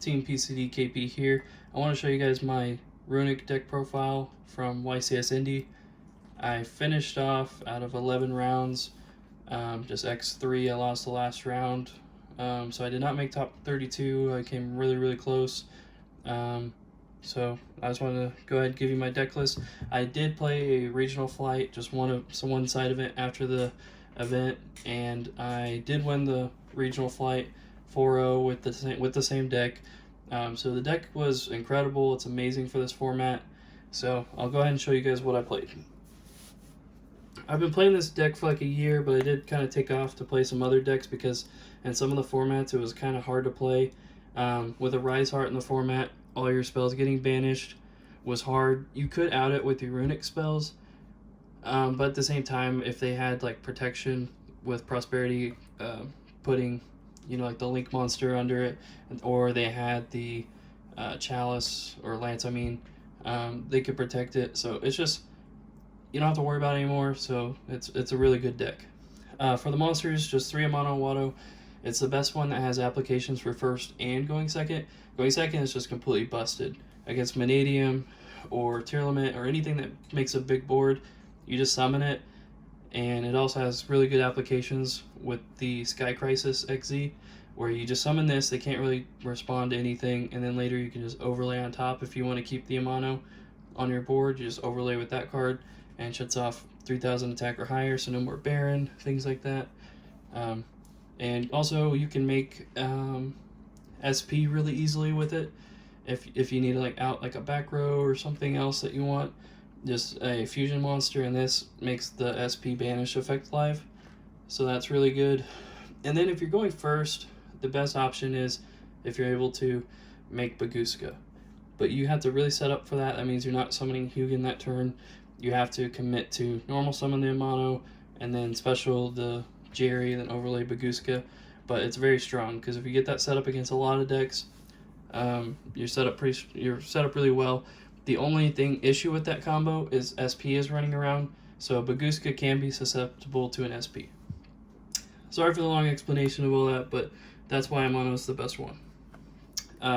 Team PCD KP here. I want to show you guys my Runick deck profile from YCS Indy. I finished off out of 11 rounds, just X3. I lost the last round, so I did not make top 32. I came really close. So I just wanted to go ahead and give you my deck list. I did play a regional flight, just one side of it after the event, and I did win the regional flight 4-0 with the same deck. So the deck was incredible. It's amazing for this format. So I'll go ahead and show you guys what I played. I've been playing this deck for like a year, but I did kind of take off to play some other decks because in some of the formats it was kind of hard to play. With a Rise Heart in the format, all your spells getting banished was hard. You could out it with your Runick spells, but at the same time, if they had like protection with Prosperity, putting like the Link monster under it, or they had the Chalice or Lance, they could protect it. So it's just, you don't have to worry about it anymore. So it's a really good deck. For the monsters, just 3 mono Watto. It's the best one that has applications for first and going second. Going second is just completely busted. Against Vanadium or Tearlament or anything that makes a big board, you just summon it. And it also has really good applications with the Sky Crisis XZ, where you just summon this, they can't really respond to anything, and then later you can just overlay on top if you want to keep the mono on your board. You just overlay with that card, and shuts off 3,000 attack or higher, so no more Baron, things like that. And also you can make SP really easily with it if you need to out like a back row or something else that you want. Just a fusion monster, and this makes the SP banish effect live, so that's really good. And then if you're going first, the best option is if you're able to make Baguska, but you have to really set up for that. That means you're not summoning Hugin that turn. You have to commit to normal summon the mono and then special the Jerry, then overlay Baguska. But it's very strong because if you get that set up against a lot of decks, you're set up really well. The only issue with that combo is SP is running around, so Baguska can be susceptible to an SP. Sorry for the long explanation of all that, but that's why mono is the best one.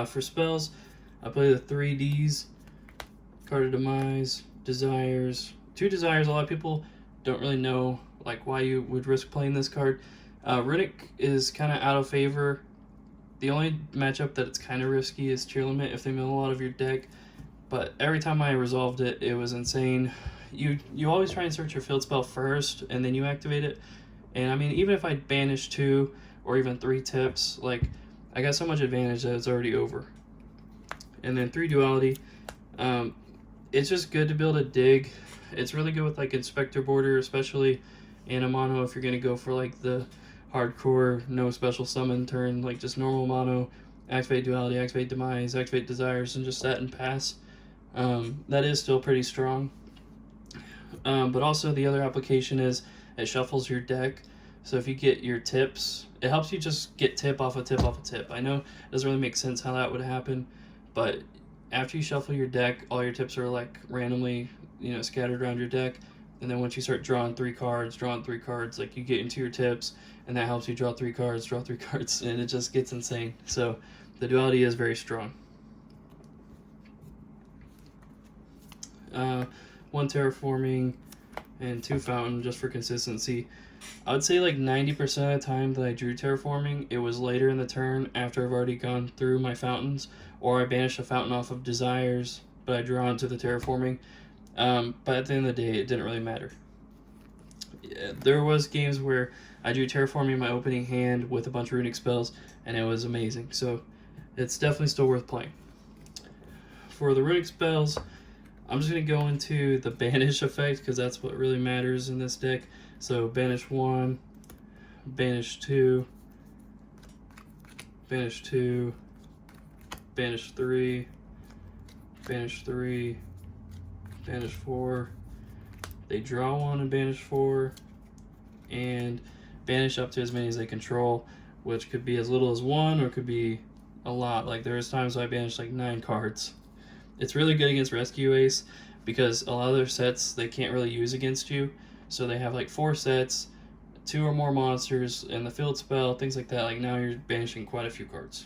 For spells, I play the 3 Ds, Card of Demise, Desires, 2 Desires. A lot of people don't really know why you would risk playing this card. Runick is kind of out of favor. The only matchup that it's kind of risky is Tearlament if they mill a lot of your deck. But every time I resolved it, it was insane. You always try and search your field spell first, and then you activate it. And even if I banish 2 or even 3 tips, I got so much advantage that it's already over. And then 3 Duality. It's just good to be able to dig. It's really good with Inspector Border, especially in a mono if you're going to go for the hardcore, no special summon turn, just normal mono, activate Duality, activate Demise, activate Desires, and just set and pass. That is still pretty strong. But also the other application is it shuffles your deck. So if you get your tips, it helps you just get tip off a tip off a tip. I know it doesn't really make sense how that would happen, but after you shuffle your deck, all your tips are randomly, scattered around your deck. And then once you start drawing 3 cards, you get into your tips, and that helps you draw 3 cards, and it just gets insane. So the Duality is very strong. 1 Terraforming and 2 Fountain just for consistency. I would say 90% of the time that I drew Terraforming, it was later in the turn after I've already gone through my fountains, or I banished a fountain off of Desires, but I drew onto the Terraforming. But at the end of the day, it didn't really matter. There was games where I drew Terraforming in my opening hand with a bunch of Runick spells, and it was amazing. So it's definitely still worth playing. For the Runick spells, I'm just going to go into the banish effect because that's what really matters in this deck. So banish 1, banish 2, banish 2, banish 3, banish 3, banish 4. They draw 1 and banish 4, and banish up to as many as they control, which could be as little as 1 or could be a lot. There's times I banished 9 cards. It's really good against Rescue Ace because a lot of their sets they can't really use against you. So they have 4 sets, 2 or more monsters, and the field spell, things like that. Now you're banishing quite a few cards.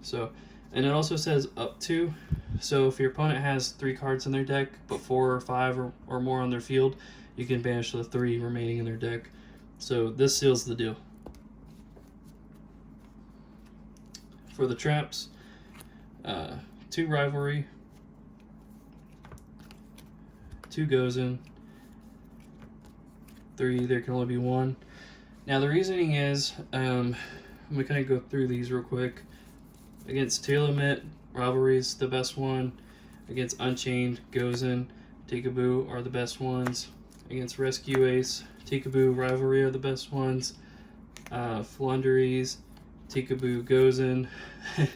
So And it also says up to. So if your opponent has 3 cards in their deck, but 4 or 5 or more on their field, you can banish the 3 remaining in their deck. So this seals the deal. For the traps, 2 rivalry, 2 goes in, 3, there can only be 1. Now the reasoning is, I'm going to kind of go through these real quick. Against Tail Limit, Rivalry's the best one. Against Unchained, Gozen, Tikaboo are the best ones. Against Rescue Ace, Tikaboo, Rivalry are the best ones. Flunderies, Tikaboo, Gozen. I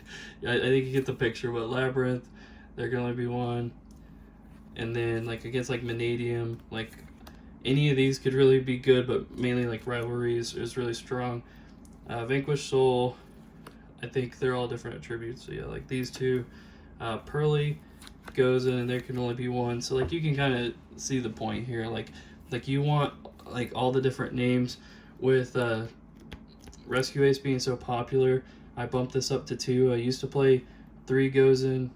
think you get the picture, but Labyrinth, there can only be 1. And then like against like Vanadium, like any of these could really be good, but mainly like Rivalry is really strong. Vanquished Soul, I think they're all different attributes. So yeah, like these 2. Pearly goes in and there can only be 1. So like you can kind of see the point here. Like you want like all the different names. With Rescue Ace being so popular, I bumped this up to 2. I used to play 3 goes in.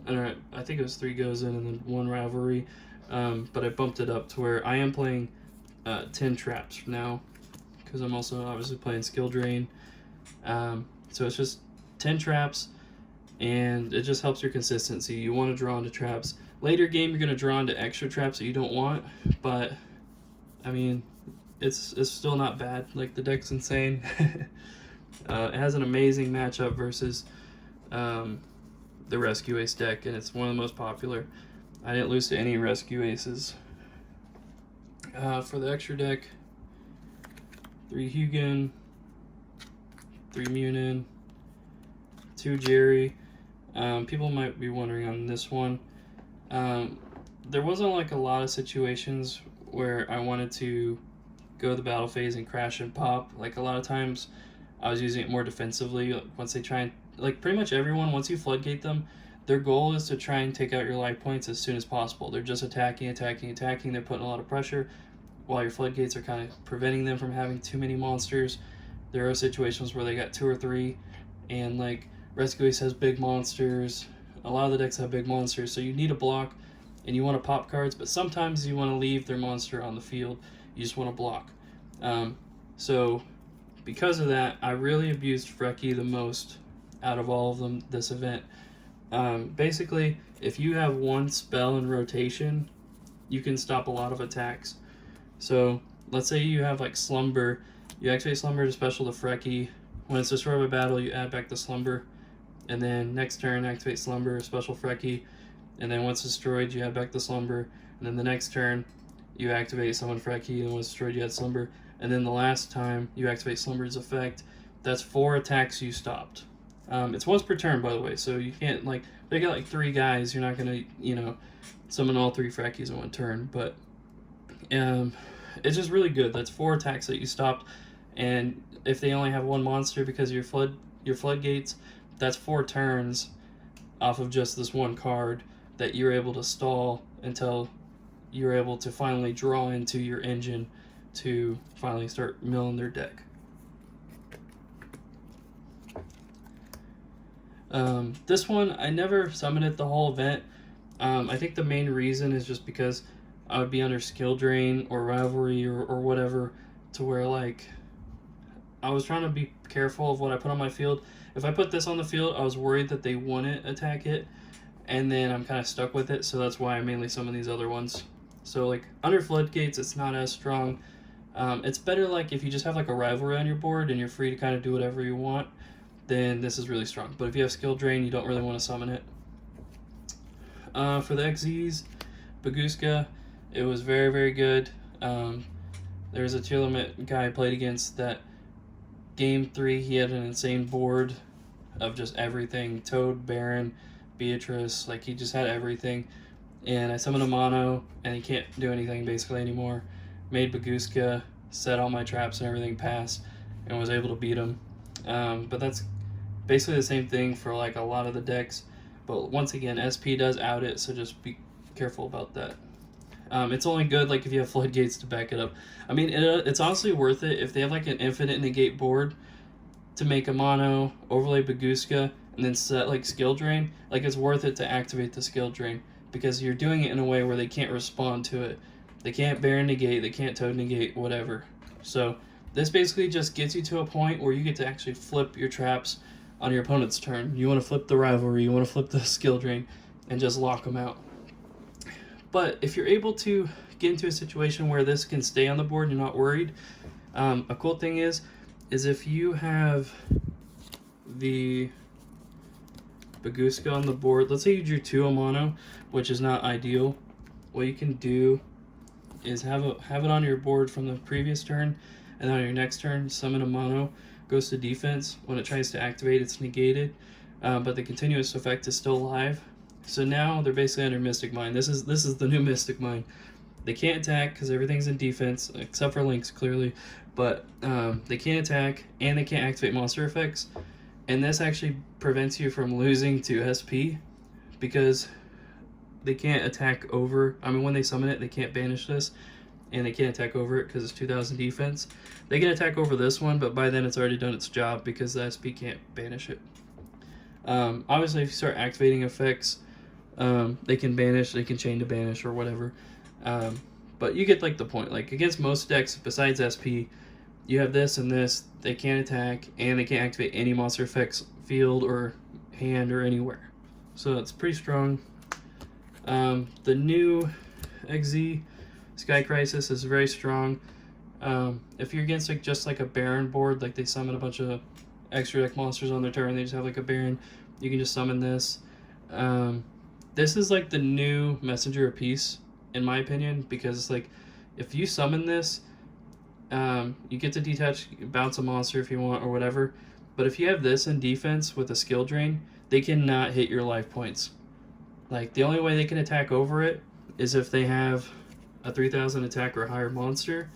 And I think it was 3 goes in and then 1 rivalry. But I bumped it up to where I am playing 10 traps now, because I'm also obviously playing skill drain. So it's just 10 traps, and it just helps your consistency. You want to draw into traps. Later game, you're going to draw into extra traps that you don't want, but I mean, it's still not bad. Like, the deck's insane. It has an amazing matchup versus the Rescue Ace deck, and it's one of the most popular. I didn't lose to any Rescue Aces. For the extra deck, 3 Hugin, 3 Munin, 2 Jerry. People might be wondering on this one. There wasn't like a lot of situations where I wanted to go the battle phase and crash and pop. Like a lot of times I was using it more defensively. Once they try and, like pretty much everyone, once you floodgate them, their goal is to try and take out your life points as soon as possible. They're just attacking. They're putting a lot of pressure, while your floodgates are kind of preventing them from having too many monsters. There are situations where they got 2 or 3, and like Rescue Ace has big monsters. A lot of the decks have big monsters, so you need a block, and you want to pop cards, but sometimes you want to leave their monster on the field. You just want to block. So because of that, I really abused Frecky the most out of all of them this event. Basically, if you have 1 spell in rotation, you can stop a lot of attacks. So let's say you have like Slumber. You activate Slumber to special to Frecky. When it's destroyed by battle, you add back the Slumber. And then next turn, activate Slumber, special Frecky. And then once destroyed, you add back the Slumber. And then the next turn, you activate summon Frecky. And once destroyed, you add Slumber. And then the last time you activate Slumber's effect, that's 4 attacks you stopped. It's once per turn, by the way, so you can't, like, they got like 3 guys, you're not gonna, summon all 3 Freckies in 1 turn, but it's just really good. That's 4 attacks that you stopped, and if they only have 1 monster because of your floodgates, that's 4 turns off of just this 1 card that you're able to stall until you're able to finally draw into your engine to finally start milling their deck. This one, I never summoned it the whole event. I think the main reason is just because I would be under skill drain or rivalry or whatever, to where like I was trying to be careful of what I put on my field. If I put this on the field, I was worried that they wouldn't attack it, and then I'm kind of stuck with it, so that's why I mainly summon these other ones. So like under floodgates, it's not as strong. It's better like if you just have like a rivalry on your board and you're free to kind of do whatever you want, then this is really strong. But if you have skill drain, you don't really want to summon it. For the XZs, Baguska, it was very, very good. There was a tier limit guy I played against that game 3, he had an insane board of just everything. Toad, Baron, Beatrice, like he just had everything. And I summoned a mono, and he can't do anything basically anymore. Made Baguska, set all my traps and everything pass, and was able to beat him. But that's basically the same thing for like a lot of the decks. But once again, SP does out it, so just be careful about that. It's only good like if you have floodgates to back it up. I mean, it's honestly worth it if they have like an infinite negate board to make a mono, overlay Baguska, and and then set like skill drain, like it's worth it to activate the skill drain because you're doing it in a way where they can't respond to it. They can't Baron negate, they can't Toad negate, whatever. So this basically just gets you to a point where you get to actually flip your traps on your opponent's turn. You want to flip the rivalry, you want to flip the skill drain, and just lock them out. But if you're able to get into a situation where this can stay on the board and you're not worried, a cool thing is if you have the Baguska on the board, let's say you drew 2 mono, which is not ideal, what you can do is have it on your board from the previous turn, and on your next turn, summon a mono, goes to defense. When it tries to activate, it's negated, but the continuous effect is still alive. So now they're basically under Mystic Mine. This is the new Mystic Mine. They can't attack because everything's in defense, except for Lynx, clearly, but they can't attack, and they can't activate monster effects, and this actually prevents you from losing to SP, because they can't attack over, when they summon it, they can't banish this, and they can't attack over it because it's 2000 defense. They can attack over this one, but by then it's already done its job because the SP can't banish it. Obviously, if you start activating effects, they can banish, they can chain to banish or whatever. But you get like the point. Like against most decks besides SP, you have this and this. They can't attack, and they can't activate any monster effects field or hand or anywhere. So it's pretty strong. The new XZ Sky Crisis is very strong. If you're against like just like a Baron board, like they summon a bunch of extra deck monsters on their turn, they just have like a Baron, you can just summon this. This is like the new Messenger of Peace, in my opinion, because it's like if you summon this, you get to detach, bounce a monster if you want or whatever. But if you have this in defense with a skill drain, they cannot hit your life points. Like the only way they can attack over it is if they have a 3000 attack or higher monster,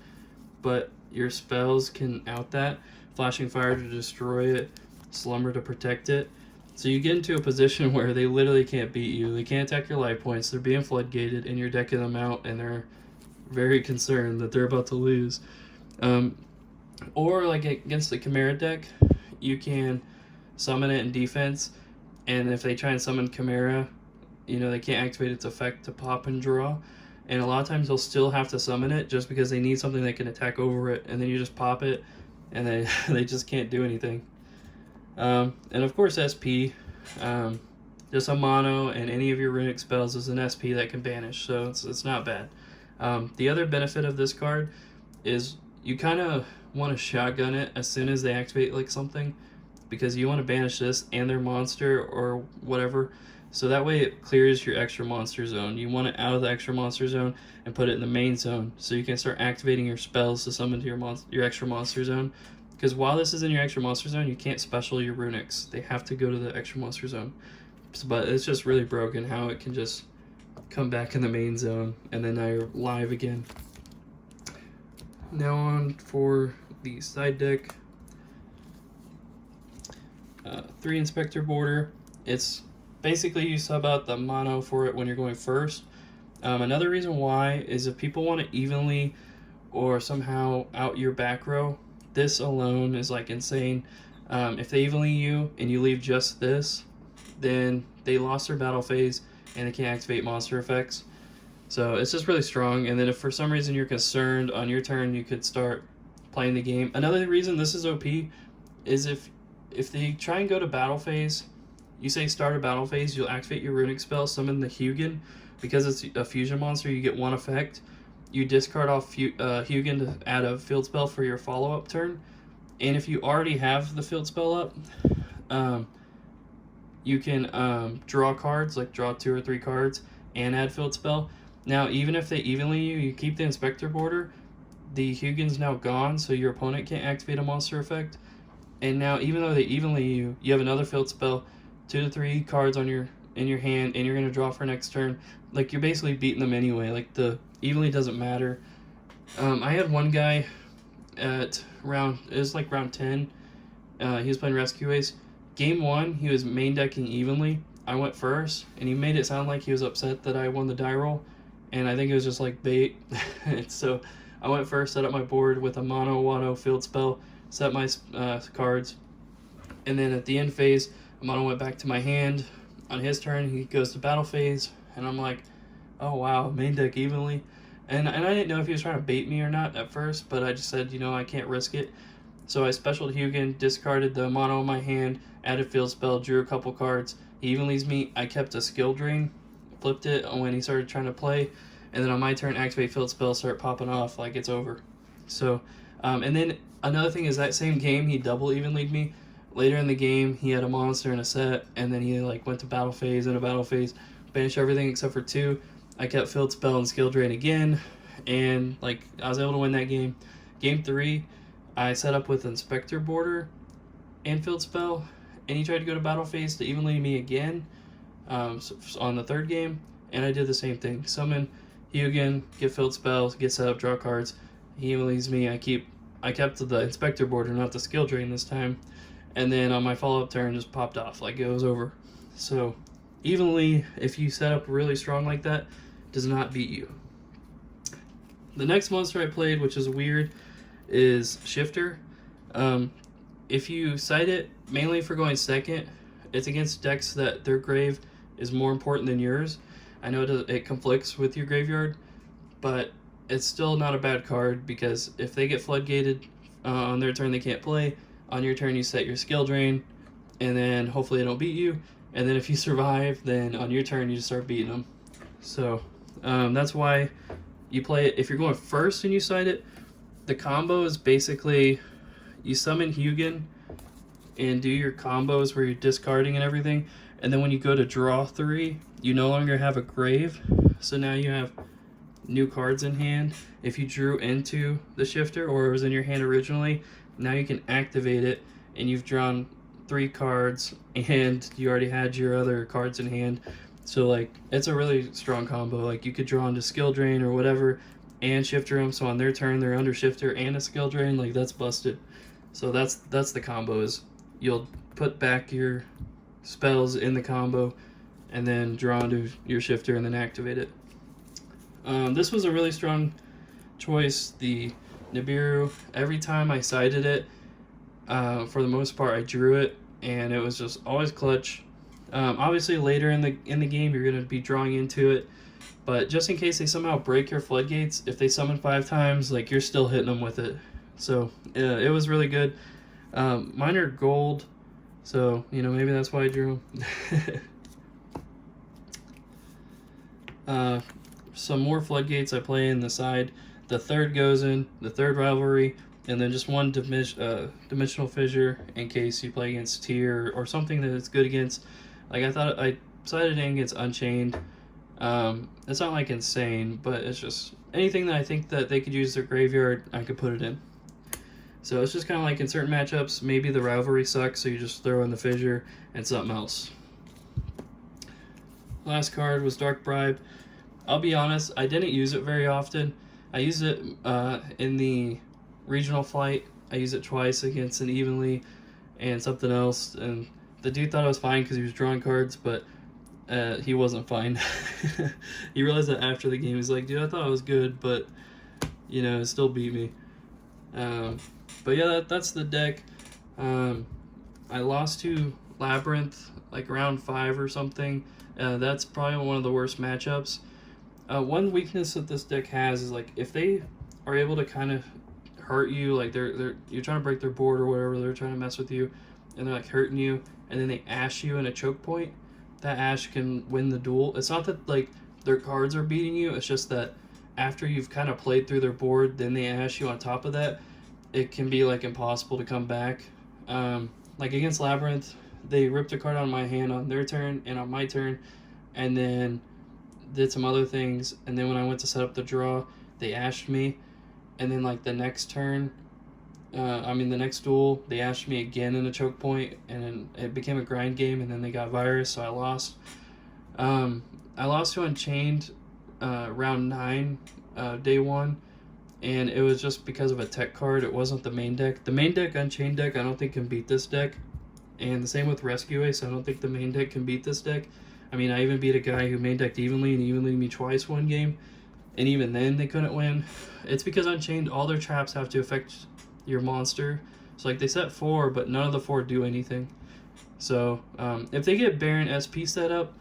but your spells can out that. Flashing Fire to destroy it, Slumber to protect it. So you get into a position where they literally can't beat you. They can't attack your life points. They're being floodgated, and you're decking them out, and they're very concerned that they're about to lose. Or like against the Chimera deck, you can summon it in defense, and if they try and summon Chimera, they can't activate its effect to pop and draw. And a lot of times they'll still have to summon it just because they need something that can attack over it, and then you just pop it, and they just can't do anything. And of course SP, just a mono, and any of your Runick spells is an SP that can banish, so it's not bad. The other benefit of this card is you kind of want to shotgun it as soon as they activate like something, because you want to banish this and their monster or whatever, so that way it clears your extra monster zone. You want it out of the extra monster zone and put it in the main zone, so you can start activating your spells to summon to your extra monster zone. Because while this is in your extra monster zone, you can't special your Runicks. They have to go to the extra monster zone. But it's just really broken how it can just come back in the main zone, and then now you're live again. Now on for the side deck. 3 Inspector Border. It's basically you sub out the mono for it when you're going first. Another reason why is if people want to evenly or somehow out your back row, this alone is like insane. If they evenly you and you leave just this, then they lost their battle phase and they can't activate monster effects. So it's just really strong. And then if for some reason you're concerned on your turn, you could start playing the game. Another reason this is OP is if they try and go to battle phase, you say start a battle phase, you'll activate your Runick spell, summon the Hugin. Because it's a fusion monster, you get 1 effect. You discard off Hugin to add a field spell for your follow-up turn. And if you already have the field spell up, you can draw cards, like draw 2 or 3 cards, and add field spell. Now, even if they evenly you keep the Inspector Border, the Hugin's now gone, so your opponent can't activate a monster effect. And now, even though they evenly you have another field spell, 2 to 3 cards in your hand, and you're going to draw for next turn. Like, you're basically beating them anyway. Like, the evenly doesn't matter. I had one guy at round 10. He was playing Rescue Ace. Game 1, he was main decking evenly. I went first, and he made it sound like he was upset that I won the die roll, and I think it was just like bait. So I went first, set up my board with a mono field spell, set my cards, and then at the end phase, mono went back to my hand. On his turn, he goes to battle phase, and I'm like, oh wow, main deck evenly. And I didn't know if he was trying to bait me or not at first, but I just said, you know, I can't risk it. So I specialed Hugin, discarded the mono in my hand, added field spell, drew a couple cards. He even leaves me. I kept a skill drain, flipped it when he started trying to play, and then on my turn, activate field spell, start popping off like it's over. So, and then another thing is that same game, he double even lead me. Later in the game, he had a monster in a set, and then he like went to battle phase and a battle phase, banished everything except for 2. I kept field spell and skill drain again, and like I was able to win that game. Game 3, I set up with Inspector Border and field spell, and he tried to go to battle phase to even lead me again so on the 3rd game, and I did the same thing. Summon Hugin, get field spell, get set up, draw cards. He even leads me. I kept the Inspector Border, not the skill drain this time, and then on my follow-up turn just popped off like it was over. So evenly, if you set up really strong like that, does not beat you. The next monster I played, which is weird, is Shifter. If you cite it mainly for going second, it's against decks that their grave is more important than yours. I know it conflicts with your graveyard, but it's still not a bad card, because if they get floodgated on their turn, they can't play. On your turn, you set your skill drain, and then hopefully they don't beat you. And then if you survive, then on your turn, you just start beating them. So that's why you play it. If you're going first and you cite it, the combo is basically you summon Hugin and do your combos where you're discarding and everything. And then when you go to draw 3, you no longer have a grave. So now you have new cards in hand. If you drew into the Shifter or it was in your hand originally, now you can activate it, and you've drawn 3 cards and you already had your other cards in hand. So like it's a really strong combo. Like you could draw into skill drain or whatever and Shifter them, so on their turn they're under Shifter and a skill drain. Like that's busted. So that's the combo, is you'll put back your spells in the combo and then draw into your Shifter and then activate it. This was a really strong choice, the Nibiru. Every time I cited it, for the most part I drew it, and it was just always clutch. Obviously later in the game you're going to be drawing into it, but just in case they somehow break your floodgates, if they summon 5 times, like you're still hitting them with it. So it was really good. Mine are gold, so you know, maybe that's why I drew them. Some more floodgates I play in the side. The 3rd goes in, the 3rd rivalry, and then just 1 dimensional fissure in case you play against tier or something that it's good against. Like I thought I sided in against Unchained. It's not like insane, but it's just anything that I think that they could use their graveyard, I could put it in. So it's just kind of like in certain matchups, maybe the rivalry sucks, so you just throw in the fissure and something else. Last card was Dark Bribe. I'll be honest, I didn't use it very often. I used it in the regional flight. I used it twice against an evenly and something else, and the dude thought I was fine because he was drawing cards, but he wasn't fine. He realized that after the game. He's like, dude, I thought I was good, but you know, it still beat me. But yeah, that's the deck. I lost to Labyrinth like round 5 or something. That's probably one of the worst matchups. One weakness that this deck has is like if they are able to kind of hurt you, like you're trying to break their board or whatever, they're trying to mess with you, and they're like hurting you, and then they ash you in a choke point, that ash can win the duel. It's not that like their cards are beating you, it's just that after you've kind of played through their board, then they ash you on top of that. It can be like impossible to come back. Like against Labyrinth, they ripped a card out of my hand on their turn and on my turn, and then did some other things, and then when I went to set up the draw, they ashed me, and then like the next turn, the next duel, they ashed me again in a choke point, and then it became a grind game, and then they got virus, so I lost. I lost to Unchained round 9, day 1, and it was just because of a tech card. It wasn't the main deck. The main deck, Unchained deck, I don't think can beat this deck, and the same with Rescue Ace. I don't think the main deck can beat this deck. I mean, I even beat a guy who main decked evenly and evenly me twice one game, and even then they couldn't win. It's because Unchained, all their traps have to affect your monster. So like they set 4, but none of the 4 do anything. So if they get Baron SP set up,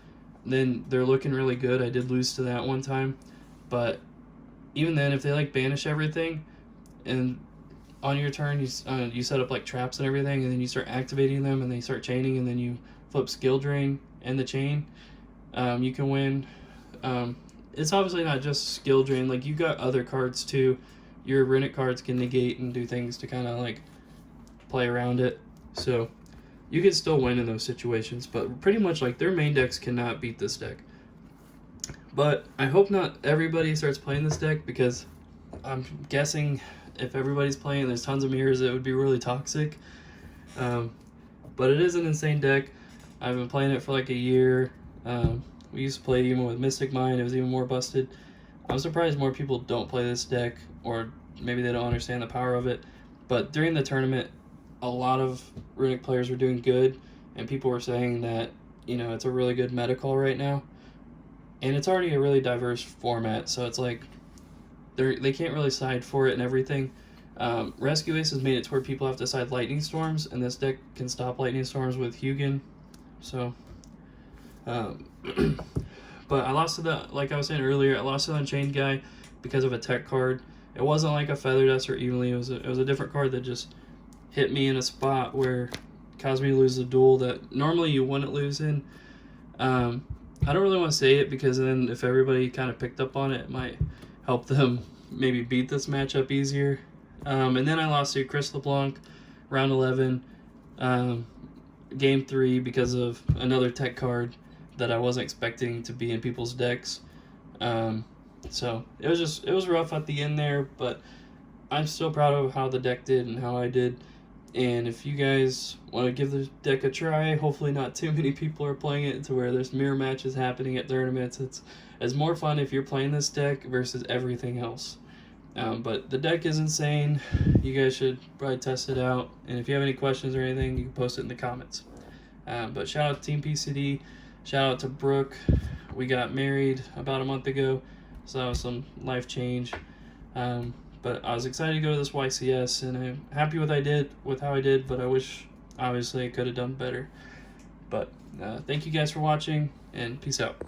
then they're looking really good. I did lose to that one time, but even then, if they like banish everything, and on your turn you set up like traps and everything, and then you start activating them, and they start chaining, and then you flip skill drain and the chain, you can win. It's obviously not just skill drain. Like, you got other cards too. Your Runick cards can negate and do things to kind of like play around it. So you can still win in those situations, but pretty much like their main decks cannot beat this deck. But I hope not everybody starts playing this deck, because I'm guessing if everybody's playing, there's tons of mirrors, it would be really toxic. But it is an insane deck. I've been playing it for like a year. We used to play it even with Mystic Mind. It was even more busted. I'm surprised more people don't play this deck, or maybe they don't understand the power of it. But during the tournament, a lot of Runick players were doing good, and people were saying that, you know, it's a really good meta call right now. And it's already a really diverse format, so it's like they can't really side for it and everything. Rescue Ace has made it to where people have to side Lightning Storms, and this deck can stop Lightning Storms with Hugin. So, but I lost to the, like I was saying earlier, I lost to the Unchained guy because of a tech card. It wasn't like a Feather Duster evenly. It was a different card that just hit me in a spot where it caused me to lose a duel that normally you wouldn't lose in. I don't really want to say it, because then if everybody kind of picked up on it, it might help them maybe beat this matchup easier. And then I lost to Chris LeBlanc, round 11, game 3, because of another tech card that I wasn't expecting to be in people's decks. So it was rough at the end there, but I'm still proud of how the deck did and how I did. And if you guys want to give the deck a try, hopefully not too many people are playing it to where there's mirror matches happening at tournaments. It's more fun if you're playing this deck versus everything else. But the deck is insane. You guys should probably test it out. And if you have any questions or anything, you can post it in the comments. But shout out to Team PCD. Shout out to Brooke. We got married about a month ago, so that was some life change. But I was excited to go to this YCS, and I'm happy with how I did, but I wish, obviously, I could have done better. But thank you guys for watching, and peace out.